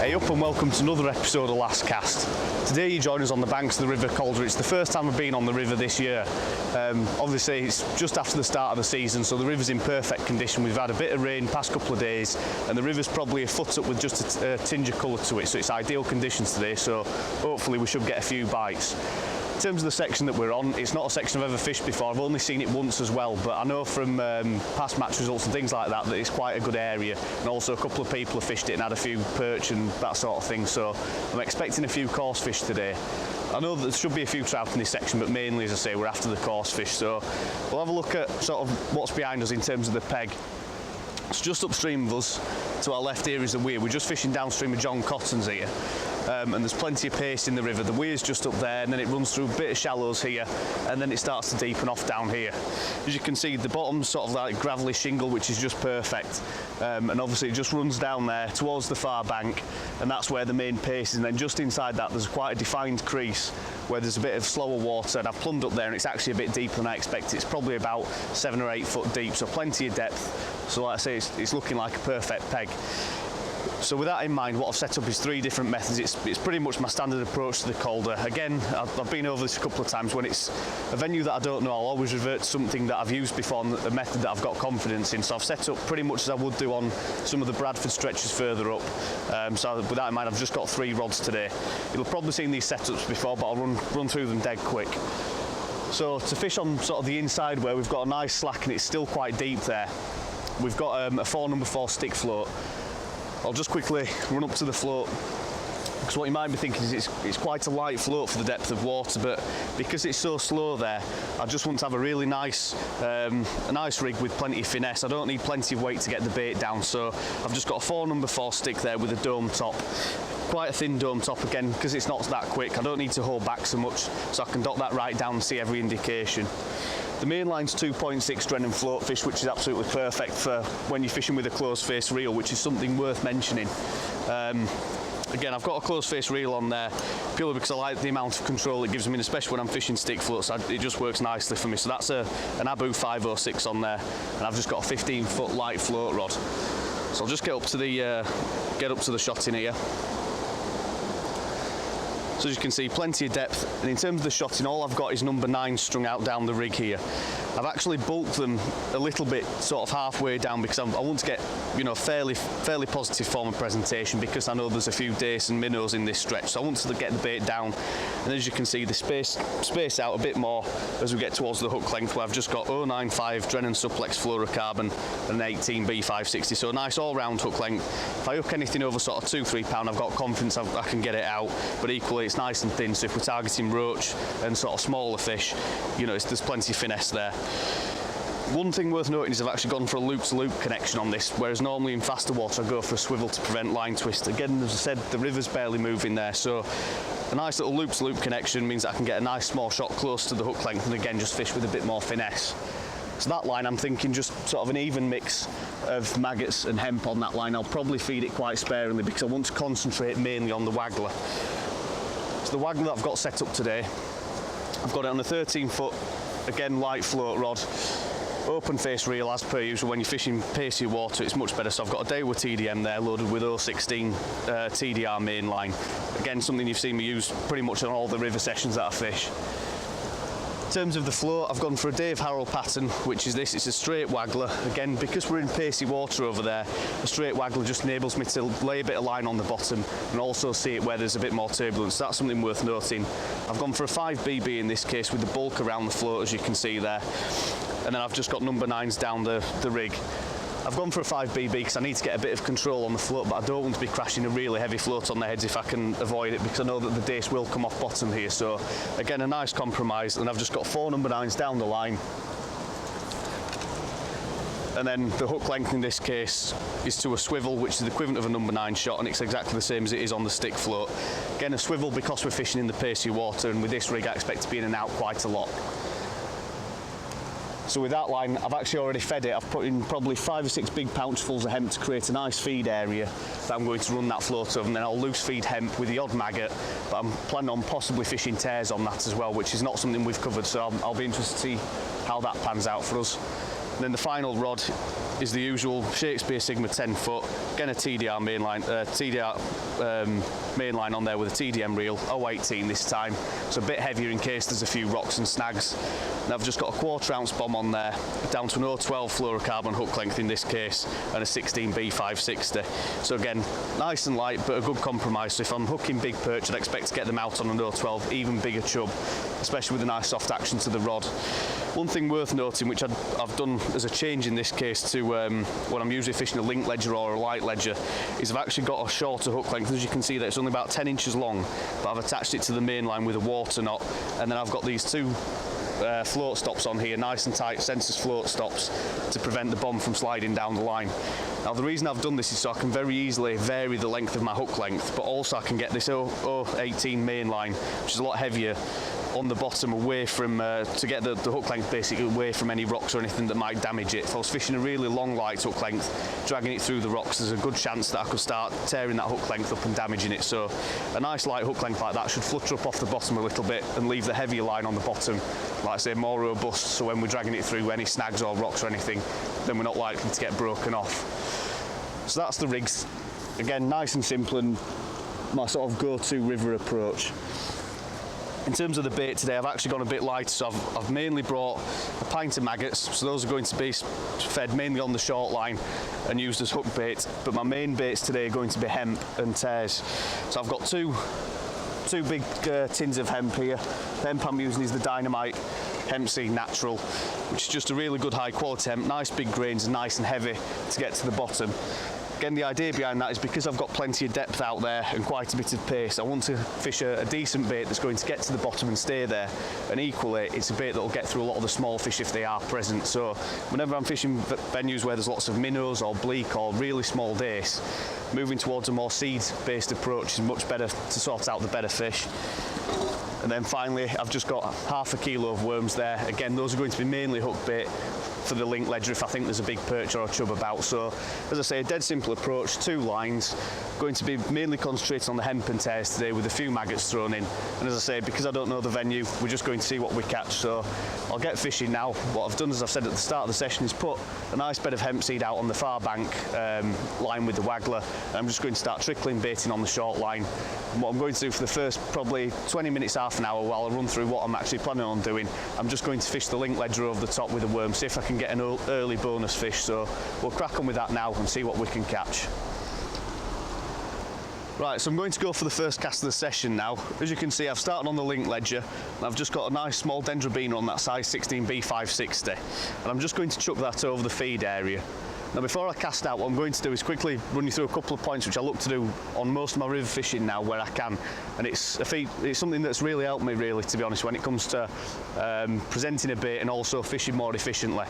Hey up and welcome to another episode of Last Cast. Today you join us on the banks of the River Calder. It's the first time I've been on the river this year. Obviously it's just after the start of the season, so the river's in perfect condition. We've had a bit of rain past couple of days and the river's probably a foot up with just a tinge of colour to it, so it's ideal conditions today, so hopefully we should get a few bites. In terms of the section that we're on, it's not a section I've ever fished before. I've only seen it once as well, but I know from past match results and things like that that it's quite a good area, and also a couple of people have fished it and had a few perch and that sort of thing, so I'm expecting a few coarse fish today. I know that there should be a few trout in this section, but mainly, as I say, we're after the coarse fish, so we'll have a look at sort of what's behind us in terms of the peg. It's just upstream of us. To our left here is the weir. We're just fishing downstream of John Cotton's here, and there's plenty of pace in the river. The weir's just up there, and then it runs through a bit of shallows here, and then it starts to deepen off down here. As you can see, the bottom's sort of like gravelly shingle, which is just perfect, and obviously it just runs down there towards the far bank, and that's where the main pace is. And then just inside that there's quite a defined crease where there's a bit of slower water, and I've plumbed up there and it's actually a bit deeper than I expected. It's probably about 7 or 8 foot deep, so plenty of depth. So like I say, it's looking like a perfect peg. So with that in mind, what I've set up is 3 different methods. It's pretty much my standard approach to the Calder. Again, I've been over this a couple of times. When it's a venue that I don't know, I'll always revert to something that I've used before and a method that I've got confidence in. So I've set up pretty much as I would do on some of the Bradford stretches further up. So with that in mind, I've just got 3 rods today. You'll have probably seen these setups before, but I'll run through them dead quick. So to fish on sort of the inside where we've got a nice slack and it's still quite deep there, we've got a 4 number 4 stick float. I'll just quickly run up to the float, because what you might be thinking is it's quite a light float for the depth of water, but because it's so slow there, I just want to have a really nice a nice rig with plenty of finesse. I don't need plenty of weight to get the bait down, so I've just got a 4 number 4 stick there with a dome top. Quite a thin dome top again, because it's not that quick. I don't need to hold back so much, so I can dock that right down and see every indication. The main line's 2.6 Drennan float fish, which is absolutely perfect for when you're fishing with a closed face reel, which is something worth mentioning. Again, I've got a closed face reel on there purely because I like the amount of control it gives me, and especially when I'm fishing stick floats, it just works nicely for me. So that's an Abu 506 on there, and I've just got a 15 foot light float rod. So I'll just get up to the shot in here. So as you can see, plenty of depth, and in terms of the shotting, all I've got is number 9 strung out down the rig here. I've actually bulked them a little bit, sort of halfway down, because I want to get, you know, fairly positive form of presentation, because I know there's a few dace and minnows in this stretch, so I want to get the bait down. And as you can see, the space out a bit more as we get towards the hook length, where I've just got 095 Drennan Suplex fluorocarbon and an 18 B560, so a nice all-round hook length. If I hook anything over sort of 2-3 pound, I've got confidence I can get it out, but equally it's nice and thin, so if we're targeting roach and sort of smaller fish, you know, there's plenty of finesse there. One thing worth noting is I've actually gone for a loop-to-loop connection on this, whereas normally in faster water I go for a swivel to prevent line twist. Again, as I said, the river's barely moving there, so a nice little loop-to-loop connection means I can get a nice small shot close to the hook length, and again just fish with a bit more finesse. So that line, I'm thinking just sort of an even mix of maggots and hemp on that line. I'll probably feed it quite sparingly because I want to concentrate mainly on the Wagler. So the Wagler that I've got set up today, I've got it on a 13 foot, again light float rod, open face reel as per usual. When you're fishing pacey water it's much better, so I've got a Daiwa TDM there loaded with 016 TDR main line. Again, something you've seen me use pretty much on all the river sessions that I fish. In terms of the float, I've gone for a Dave Harrell pattern, which is this. It's a straight Wagler. Again, because we're in pacey water over there, a straight Wagler just enables me to lay a bit of line on the bottom and also see it where there's a bit more turbulence. So that's something worth noting. I've gone for a 5BB in this case with the bulk around the float, as you can see there. And then I've just got number 9s down the rig. I've gone for a 5BB because I need to get a bit of control on the float, but I don't want to be crashing a really heavy float on their heads if I can avoid it, because I know that the dace will come off bottom here. So again, a nice compromise, and I've just got 4 number 9s down the line. And then the hook length in this case is to a swivel, which is the equivalent of a number 9 shot, and it's exactly the same as it is on the stick float. Again, a swivel because we're fishing in the pacey water, and with this rig I expect to be in and out quite a lot. So with that line, I've actually already fed it. I've put in probably 5 or 6 big pouchfuls of hemp to create a nice feed area that I'm going to run that float over, and then I'll loose feed hemp with the odd maggot, but I'm planning on possibly fishing tears on that as well, which is not something we've covered, so I'll be interested to see how that pans out for us. And then the final rod is the usual Shakespeare Sigma 10 foot, again a TDR mainline, mainline on there with a TDM reel, 018 this time, so a bit heavier in case there's a few rocks and snags. And I've just got a 1/4 ounce bomb on there, down to an 012 fluorocarbon hook length in this case, and a 16 B560. So again, nice and light, but a good compromise. So if I'm hooking big perch, I'd expect to get them out on an 012, even bigger chub, especially with a nice soft action to the rod. One thing worth noting, which I've done as a change in this case to when I'm usually fishing a link ledger or a light ledger, is I've actually got a shorter hook length. As you can see there, it's only about 10 inches long, but I've attached it to the main line with a water knot, and then I've got these two float stops on here, nice and tight Sensus float stops, to prevent the bomb from sliding down the line. Now the reason I've done this is so I can very easily vary the length of my hook length, but also I can get this 018 main line, which is a lot heavier, on the bottom away from, to get the hook length basically away from any rocks or anything that might damage it. If I was fishing a really long light hook length, dragging it through the rocks, there's a good chance that I could start tearing that hook length up and damaging it. So a nice light hook length like that should flutter up off the bottom a little bit and leave the heavier line on the bottom, like I say, more robust, so when we're dragging it through any snags or rocks or anything, then we're not likely to get broken off. So that's the rigs. Again, nice and simple, and my sort of go-to river approach. In terms of the bait today, I've actually gone a bit lighter, so I've mainly brought a pint of maggots, so those are going to be fed mainly on the short line and used as hook bait, but my main baits today are going to be hemp and tares. So I've got two big tins of hemp here. The hemp I'm using is the Dynamite Hemp Seed Natural, which is just a really good high quality hemp, nice big grains and nice and heavy to get to the bottom. Again, the idea behind that is because I've got plenty of depth out there and quite a bit of pace, I want to fish a decent bait that's going to get to the bottom and stay there, and equally it's a bait that will get through a lot of the small fish if they are present. So whenever I'm fishing venues where there's lots of minnows or bleak or really small dace, moving towards a more seed-based approach is much better to sort out the better fish. And then finally, I've just got half a kilo of worms there. Again, those are going to be mainly hook bait for the link ledger if I think there's a big perch or a chub about. So, as I say, a dead simple approach, 2 lines, going to be mainly concentrated on the hemp and tares today with a few maggots thrown in. And as I say, because I don't know the venue, we're just going to see what we catch. So I'll get fishing now. What I've done, as I've said at the start of the session, is put a nice bed of hemp seed out on the far bank, line with the Wagler, and I'm just going to start trickling baiting on the short line. And what I'm going to do for the first probably 20 minutes, half an hour, while I run through what I'm actually planning on doing, I'm just going to fish the link ledger over the top with a worm, see if I can get an early bonus fish. So we'll crack on with that now and see what we can catch. Right, so I'm going to go for the first cast of the session now. As you can see, I've started on the link ledger, and I've just got a nice small dendrobina on that size 16 B560, and I'm just going to chuck that over the feed area. Now, before I cast out, what I'm going to do is quickly run you through a couple of points which I look to do on most of my river fishing now where I can, and it's something that's really helped me, really, to be honest, when it comes to presenting a bait and also fishing more efficiently.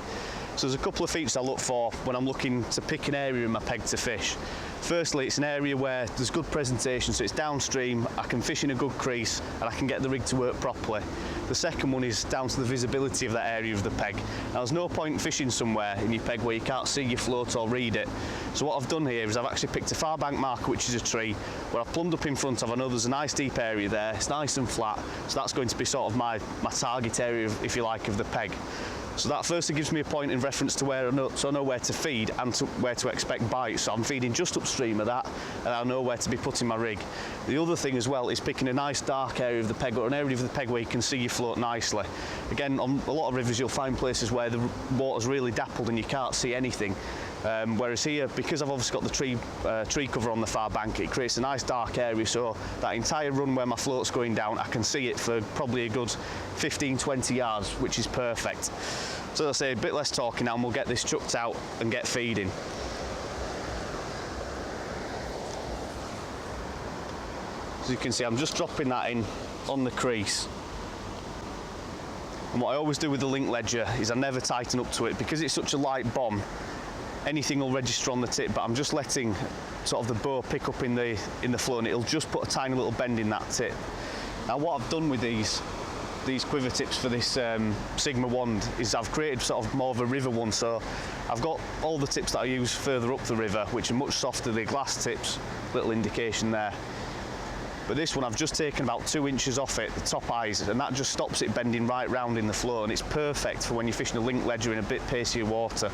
So there's a couple of features I look for when I'm looking to pick an area in my peg to fish. Firstly, it's an area where there's good presentation, so it's downstream, I can fish in a good crease and I can get the rig to work properly. The second one is down to the visibility of that area of the peg. Now, there's no point fishing somewhere in your peg where you can't see your float or read it. So what I've done here is I've actually picked a far bank marker, which is a tree, where I've plumbed up in front of. I know there's a nice deep area there, it's nice and flat, so that's going to be sort of my target area, if you like, of the peg. So that firstly gives me a point in reference to where I know where to feed and where to expect bites. So I'm feeding just upstream of that, and I know where to be putting my rig. The other thing as well is picking a nice dark area of the peg, or an area of the peg where you can see your float nicely. Again, on a lot of rivers you'll find places where the water's really dappled and you can't see anything. Whereas here, because I've obviously got the tree cover on the far bank, it creates a nice dark area, so that entire run where my float's going down, I can see it for probably a good 15-20 yards, which is perfect. So as I say, a bit less talking now, and we'll get this chucked out and get feeding. As you can see, I'm just dropping that in on the crease. And what I always do with the link ledger is I never tighten up to it, because it's such a light bomb. Anything will register on the tip, but I'm just letting sort of the bow pick up in the flow, and it'll just put a tiny little bend in that tip. Now, what I've done with these quiver tips for this Sigma wand is I've created sort of more of a river one. So I've got all the tips that I use further up the river, which are much softer, the glass tips, little indication there. But this one I've just taken about 2 inches off it, the top eyes, and that just stops it bending right round in the flow, and it's perfect for when you're fishing a link ledger in a bit pacier water.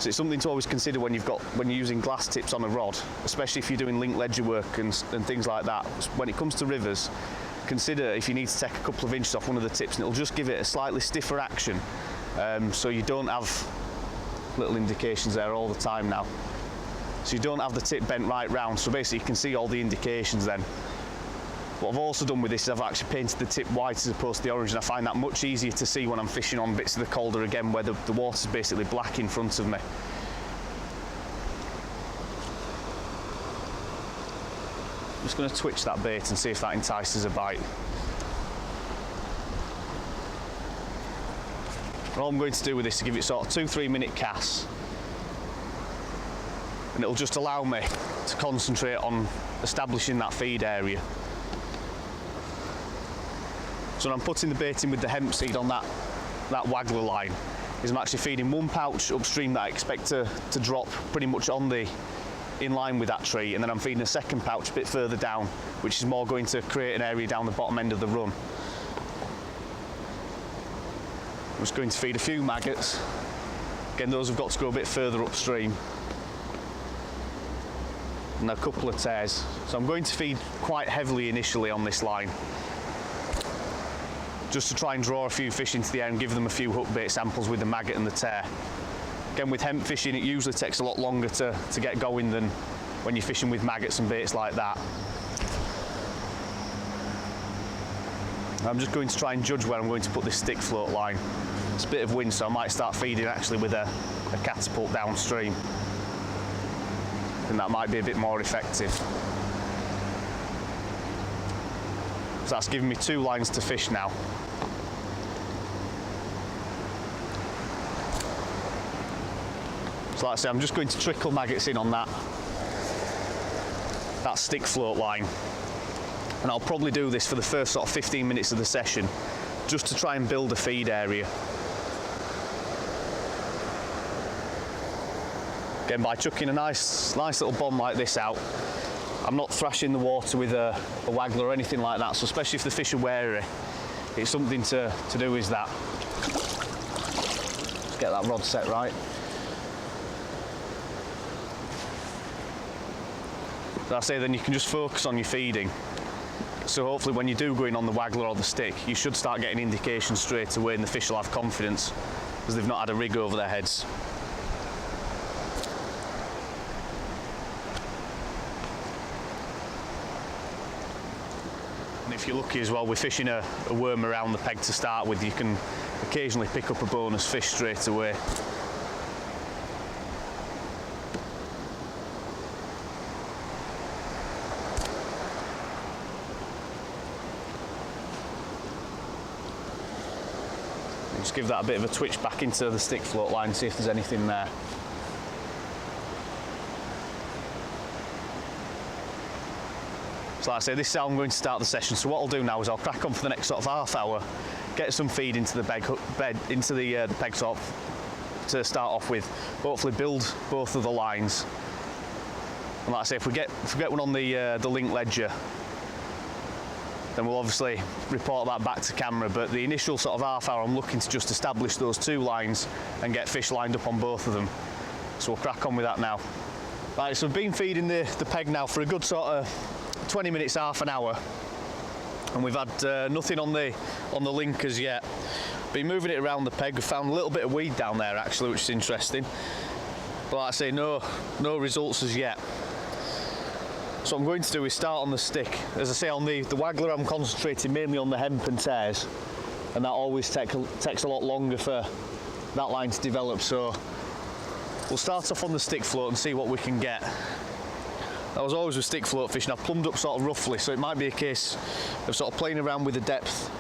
So it's something to always consider when you're using glass tips on a rod, especially if you're doing link ledger work and things like that. When it comes to rivers, consider if you need to take a couple of inches off one of the tips, and it'll just give it a slightly stiffer action, so you don't have little indications there all the time now. So you don't have the tip bent right round, so basically you can see all the indications then. What I've also done with this is I've actually painted the tip white as opposed to the orange, and I find that much easier to see when I'm fishing on bits of the Calder again where the water's basically black in front of me. I'm just going to twitch that bait and see if that entices a bite. And all I'm going to do with this is give it sort of 2-3 minute casts, and it'll just allow me to concentrate on establishing that feed area. So when I'm putting the bait in with the hemp seed on that Wagler line, is I'm actually feeding one pouch upstream that I expect to drop pretty much in line with that tree, and then I'm feeding a second pouch a bit further down, which is more going to create an area down the bottom end of the run. I'm just going to feed a few maggots. Again, those have got to go a bit further upstream. And a couple of tears. So I'm going to feed quite heavily initially on this line, just to try and draw a few fish into the air and give them a few hook bait samples with the maggot and the tear. Again, with hemp fishing, it usually takes a lot longer to get going than when you're fishing with maggots and baits like that. I'm just going to try and judge where I'm going to put this stick float line. It's a bit of wind, so I might start feeding actually with a catapult downstream. And that might be a bit more effective. So that's giving me 2 lines to fish now. So like I say, I'm just going to trickle maggots in on that stick float line. And I'll probably do this for the first sort of 15 minutes of the session, just to try and build a feed area. Again, by chucking a nice little bomb like this out, I'm not thrashing the water with a Wagler or anything like that, so especially if the fish are wary, it's something to do is that. Just get that rod set right. As I say, then you can just focus on your feeding. So hopefully when you do go in on the Wagler or the stick, you should start getting indications straight away, and the fish will have confidence because they've not had a rig over their heads. And if you're lucky as well, with fishing a worm around the peg to start with, you can occasionally pick up a bonus fish straight away. Just give that a bit of a twitch back into the stick float line, see if there's anything there. So like I say, this is how I'm going to start the session. So what I'll do now is I'll crack on for the next sort of half hour, get some feed into the peg top to start off with, hopefully build both of the lines. And like I say, if we get one on the link ledger, then we'll obviously report that back to camera, but the initial sort of half hour I'm looking to just establish those 2 lines and get fish lined up on both of them. So we'll crack on with that now. Right, so I've been feeding the peg now for a good sort of 20 minutes, half an hour, and we've had nothing on the link as yet. Been moving it around the peg. We found a little bit of weed down there actually, which is interesting, but like I say, no results as yet. So what I'm going to do is start on the stick. As I say, on the Wagler I'm concentrating mainly on the hemp and tears, and that always takes a lot longer for that line to develop, so we'll start off on the stick float and see what we can get. I was always with stick float fishing. I've plumbed up sort of roughly, so it might be a case of sort of playing around with the depth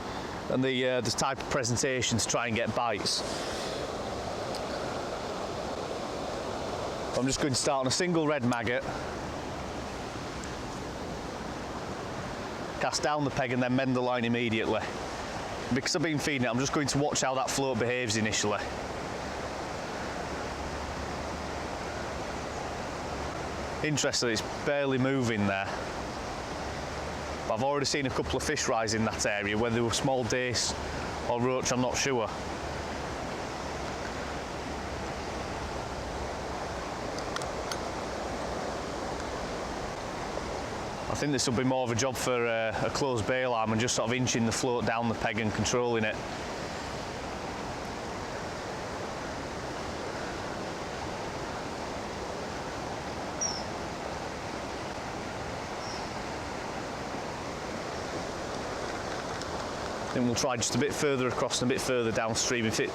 and the type of presentation to try and get bites. I'm just going to start on a single red maggot, cast down the peg and then mend the line immediately. Because I've been feeding it, I'm just going to watch how that float behaves initially. Interesting, it's barely moving there. I've already seen a couple of fish rise in that area, whether they were small dace or roach, I'm not sure. I think this will be more of a job for a closed bail arm and just sort of inching the float down the peg and controlling it. Then we'll try just a bit further across and a bit further downstream. If it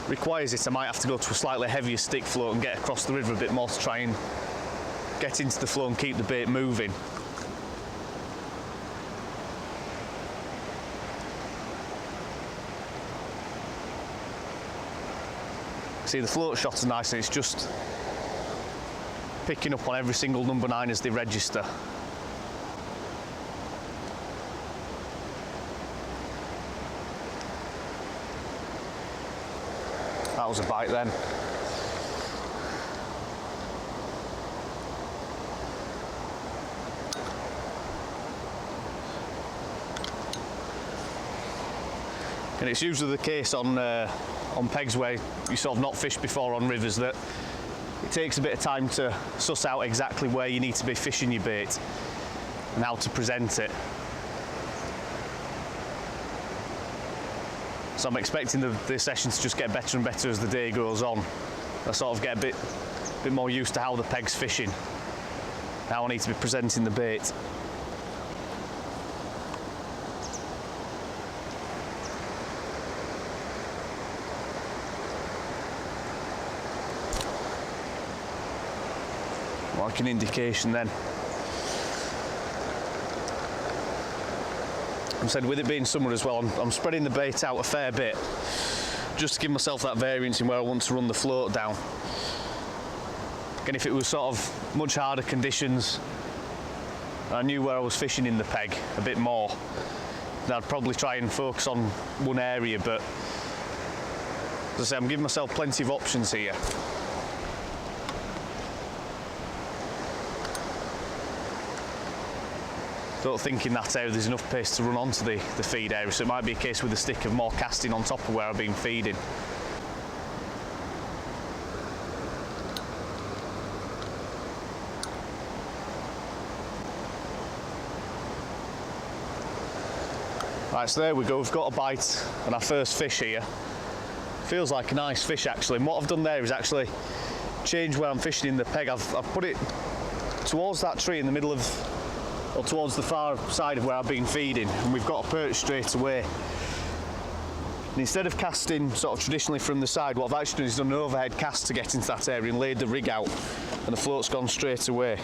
requires it, I might have to go to a slightly heavier stick float and get across the river a bit more to try and get into the flow and keep the bait moving. See, the float shot's nice and it's just picking up on every single number 9 as they register. That was a bite then. And it's usually the case on pegs where you sort of not fished before on rivers that it takes a bit of time to suss out exactly where you need to be fishing your bait and how to present it. So I'm expecting the session to just get better and better as the day goes on. I sort of get a bit more used to how the peg's fishing, how I need to be presenting the bait. Like an indication then. I said with it being summer as well, I'm spreading the bait out a fair bit just to give myself that variance in where I want to run the float down. Again, if it was sort of much harder conditions, I knew where I was fishing in the peg a bit more, then I'd probably try and focus on one area, but as I say, I'm giving myself plenty of options here. Don't think in that area there's enough pace to run onto the feed area, so it might be a case with the stick of more casting on top of where I've been feeding. Right, so there we go, we've got a bite on our first fish here. Feels like a nice fish actually, and what I've done there is actually change where I'm fishing in the peg. I've put it towards that tree in the middle of, or towards the far side of where I've been feeding, and we've got a perch straight away. And instead of casting sort of traditionally from the side, what I've actually done is done an overhead cast to get into that area and laid the rig out, and the float's gone straight away.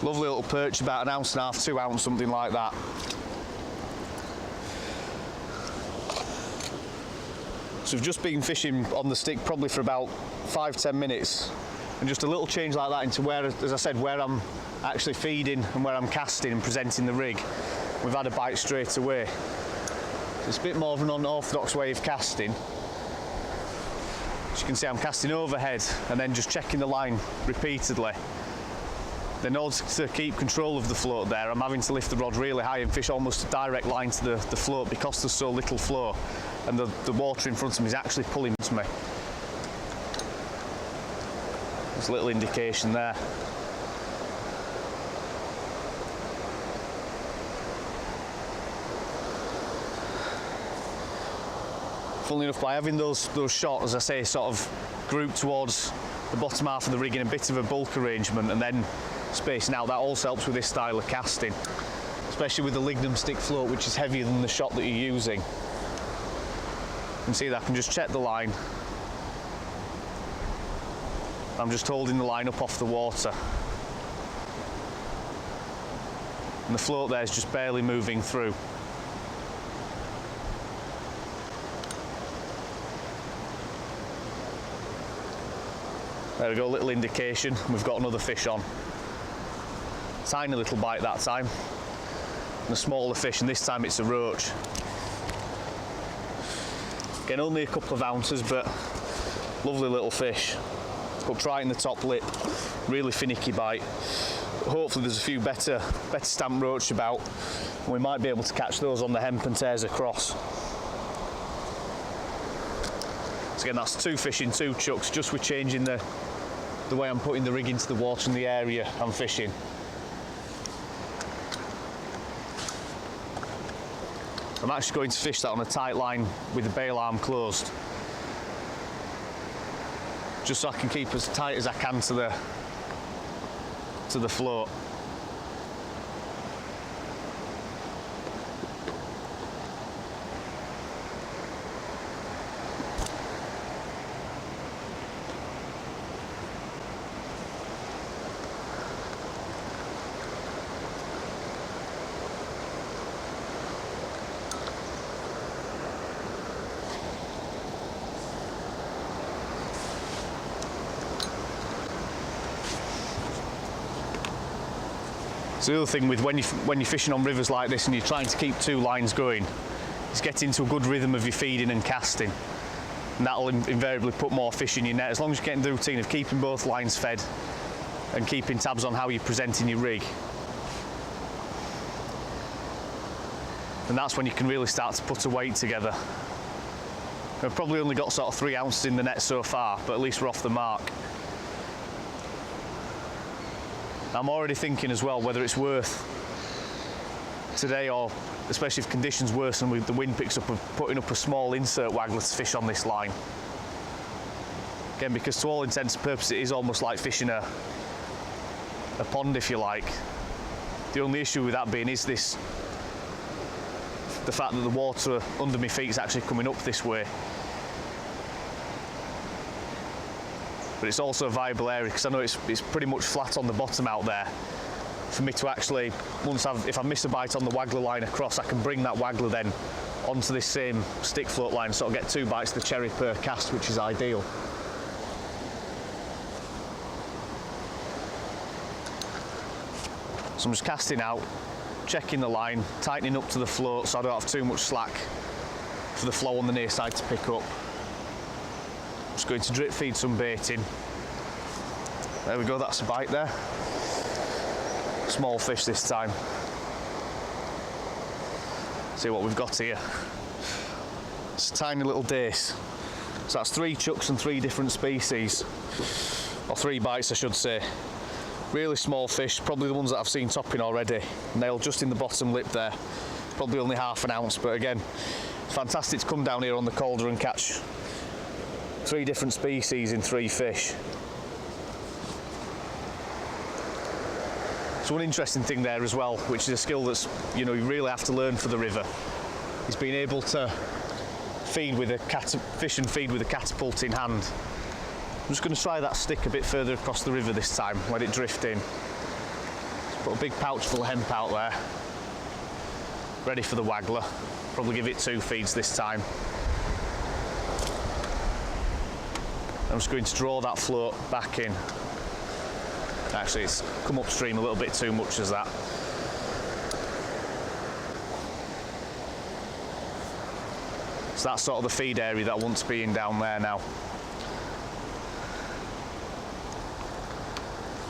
Lovely little perch, about 1.5 ounces, 2 ounce, something like that. So we've just been fishing on the stick probably for about 5-10 minutes. And just a little change like that into where, as I said, where I'm actually feeding and where I'm casting and presenting the rig, we've had a bite straight away. So it's a bit more of an unorthodox way of casting. As you can see, I'm casting overhead and then just checking the line repeatedly. Then in order to keep control of the float there, I'm having to lift the rod really high and fish almost a direct line to the float because there's so little flow, and the water in front of me is actually pulling to me. There's a little indication there. Funnily enough, by having those shots, as I say, sort of grouped towards the bottom half of the rig in a bit of a bulk arrangement and then spacing out, that also helps with this style of casting, especially with the lignum stick float, which is heavier than the shot that you're using. You can see that I can just check the line. I'm just holding the line up off the water. And the float there is just barely moving through. There we go, little indication. We've got another fish on. Tiny little bite that time. And a smaller fish, and this time it's a roach. Again, only a couple of ounces, but lovely little fish. Hooked right in the top lip, really finicky bite. hopefully there's a few better stamp roach about, and we might be able to catch those on the hemp and tears across. So again, that's 2 fish in 2 chucks, just with changing the way I'm putting the rig into the water and the area I'm fishing. I'm actually going to fish that on a tight line with the bail arm closed, just so I can keep as tight as I can to the float. So the other thing with when you're fishing on rivers like this and you're trying to keep 2 lines going, is get into a good rhythm of your feeding and casting, and that'll invariably put more fish in your net, as long as you're getting the routine of keeping both lines fed and keeping tabs on how you're presenting your rig. And that's when you can really start to put a weight together. We've probably only got sort of 3 ounces in the net so far, but at least we're off the mark. I'm already thinking as well whether it's worth today, or especially if conditions worsen with the wind picks up, of putting up a small insert waggler to fish on this line. Again, because to all intents and purposes it is almost like fishing a pond, if you like. The only issue with that being is the fact that the water under my feet is actually coming up this way. But it's also a viable area, because I know it's pretty much flat on the bottom out there. For me to actually, if I miss a bite on the waggler line across, I can bring that waggler then onto this same stick float line, so I'll get 2 bites of the cherry per cast, which is ideal. So I'm just casting out, checking the line, tightening up to the float so I don't have too much slack for the flow on the near side to pick up. Just going to drip feed some bait in. There we go, that's a bite there. Small fish this time. See what we've got here. It's a tiny little dace. So that's 3 chucks and 3 different species, or 3 bites I should say. Really small fish, probably the ones that I've seen topping already. Nailed just in the bottom lip there. Probably only ½ an ounce, but again, fantastic to come down here on the Calder and catch 3 different species in 3 fish. So one interesting thing there as well, which is a skill that's, you really have to learn for the river, is being able to feed with fish and feed with a catapult in hand. I'm just going to try that stick a bit further across the river this time, let it drift in. Put a big pouch full of hemp out there, ready for the waggler. Probably give it 2 feeds this time. I'm just going to draw that float back in. Actually, it's come upstream a little bit too much as that. So that's sort of the feed area that I want to be in down there now.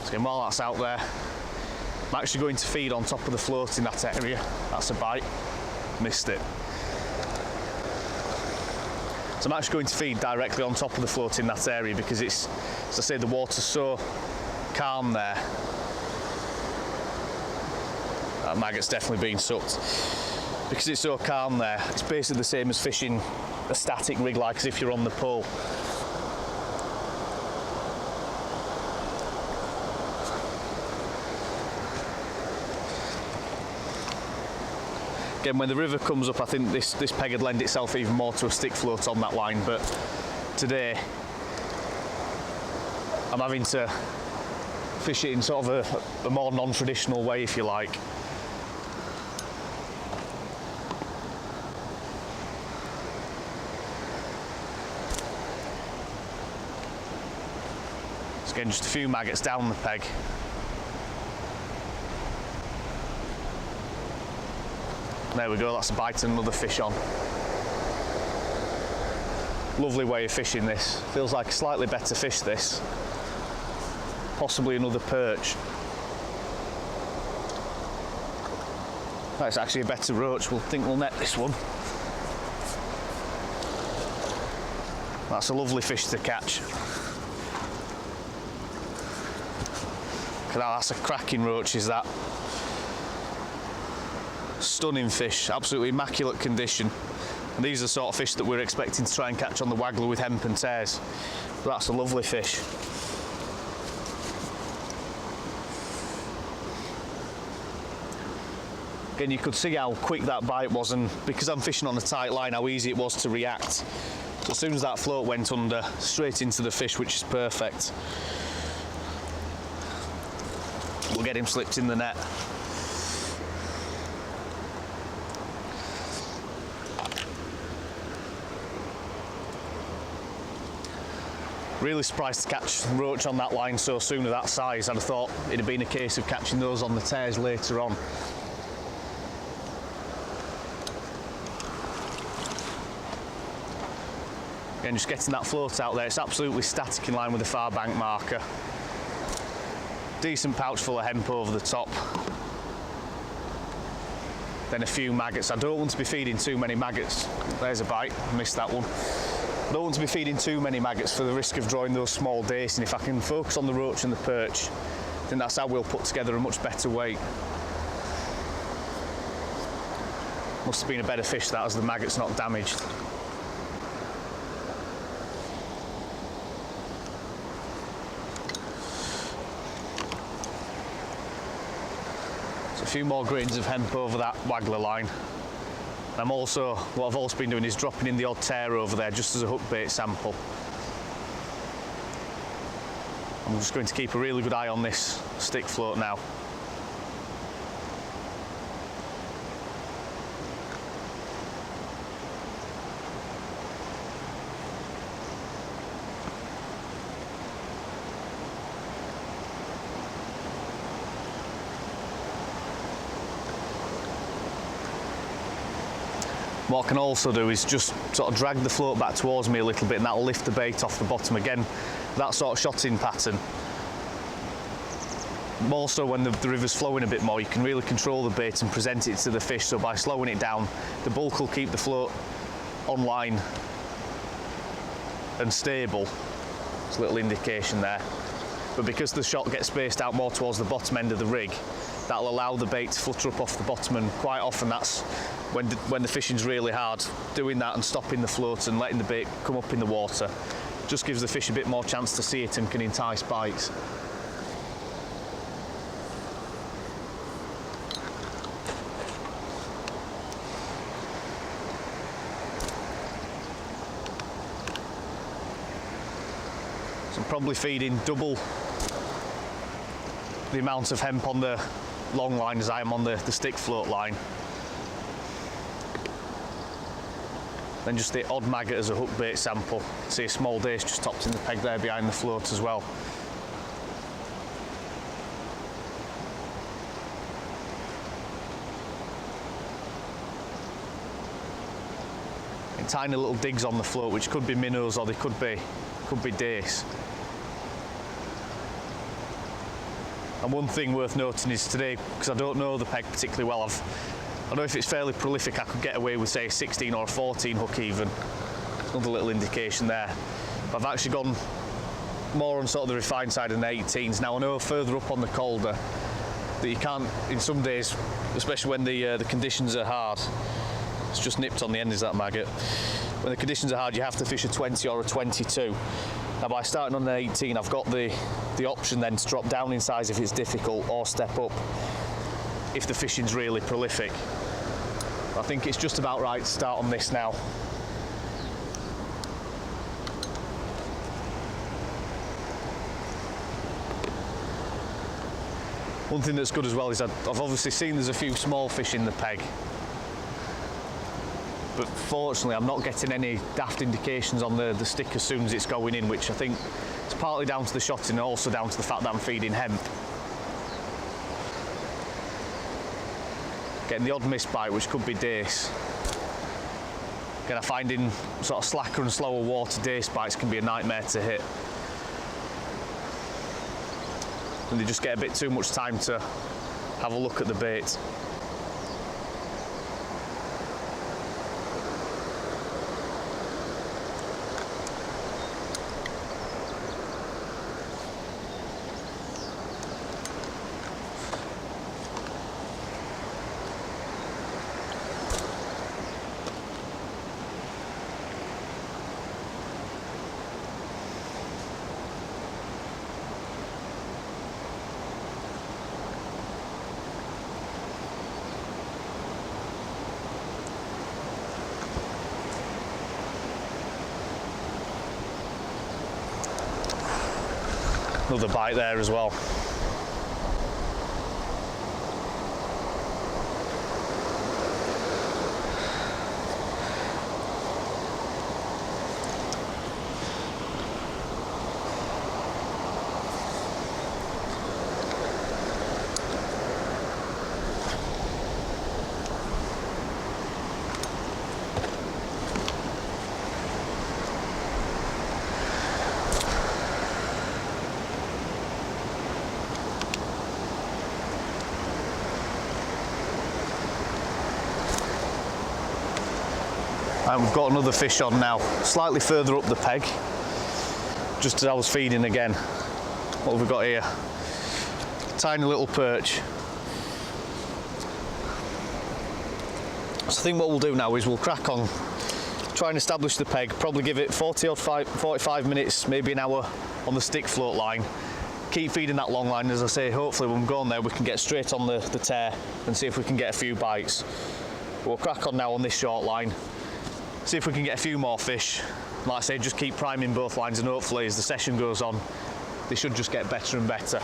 So again, while that's out there, I'm actually going to feed on top of the float in that area. That's a bite. Missed it. So I'm actually going to feed directly on top of the float in that area, because it's, as I say, the water's so calm there. That maggot's definitely been sucked. Because it's so calm there, it's basically the same as fishing a static rig, like as if you're on the pole. Again, when the river comes up, I think this peg would lend itself even more to a stick float on that line, but today I'm having to fish it in sort of a more non-traditional way, if you like. So again, just a few maggots down the peg. There we go, that's a bite and another fish on. Lovely way of fishing this. Feels like a slightly better fish, this. Possibly another perch. That's actually a better roach. We'll think we'll net this one. That's a lovely fish to catch. Look at that, that's a cracking roach, is that? Stunning fish, absolutely immaculate condition. And these are the sort of fish that we're expecting to try and catch on the Wagler with hemp and tares. But that's a lovely fish. Again, you could see how quick that bite was, and because I'm fishing on a tight line, how easy it was to react. So as soon as that float went under, straight into the fish, which is perfect. We'll get him slipped in the net. Really surprised to catch roach on that line so soon of that size. I'd have thought it'd have been a case of catching those on the tares later on. Again, just getting that float out there, it's absolutely static in line with the far bank marker. Decent pouch full of hemp over the top. Then a few maggots. I don't want to be feeding too many maggots. There's a bite, I missed that one. I don't want to be feeding too many maggots for the risk of drawing those small dace, and if I can focus on the roach and the perch, then that's how we'll put together a much better weight. Must have been a better fish that, as the maggot's not damaged. A few more grains of hemp over that Wagler line. I'm also, what I've also been doing is dropping in the odd tear over there just as a hook bait sample. I'm just going to keep a really good eye on this stick float now. What I can also do is just sort of drag the float back towards me a little bit, and that'll lift the bait off the bottom again. That sort of shotting pattern. More so when the river's flowing a bit more, you can really control the bait and present it to the fish. So by slowing it down, the bulk will keep the float on line and stable. There's a little indication there. But because the shot gets spaced out more towards the bottom end of the rig, that'll allow the bait to flutter up off the bottom, and quite often that's when the fishing's really hard. Doing that and stopping the float and letting the bait come up in the water just gives the fish a bit more chance to see it and can entice bites. So I'm probably feeding double the amount of hemp on the long line as I am on the stick float line. Then just the odd maggot as a hook bait sample. See a small dace just topped in the peg there behind the float as well. And tiny little digs on the float, which could be minnows or they could be dace. And one thing worth noting is today, because I don't know the peg particularly well, I know if it's fairly prolific, I could get away with, say, a 16 or a 14 hook even. Another little indication there. But I've actually gone more on sort of the refined side of the 18s. Now I know further up on the Calder that you can't, in some days, especially when the conditions are hard, it's just nipped on the end, is that maggot. When the conditions are hard, you have to fish a 20 or a 22. Now by starting on an 18, I've got the option then to drop down in size if it's difficult, or step up if the fishing's really prolific. I think it's just about right to start on this now. One thing that's good as well is I've obviously seen there's a few small fish in the peg, but fortunately I'm not getting any daft indications on the stick as soon as it's going in, which I think is partly down to the shotting and also down to the fact that I'm feeding hemp. Getting the odd miss bite, which could be dace. Again, I find in sort of slacker and slower water, dace bites can be a nightmare to hit. And they just get a bit too much time to have a look at the bait. Another bite there as well. And we've got another fish on now, slightly further up the peg, just as I was feeding again. What have we got here? Tiny little perch. So I think what we'll do now is we'll crack on, try and establish the peg, probably give it 45 minutes, maybe an hour on the stick float line. Keep feeding that long line, as I say, hopefully when we go on there we can get straight on the tear and see if we can get a few bites. We'll crack on now on this short line, see if we can get a few more fish. Like I say, just keep priming both lines, and hopefully as the session goes on, they should just get better and better.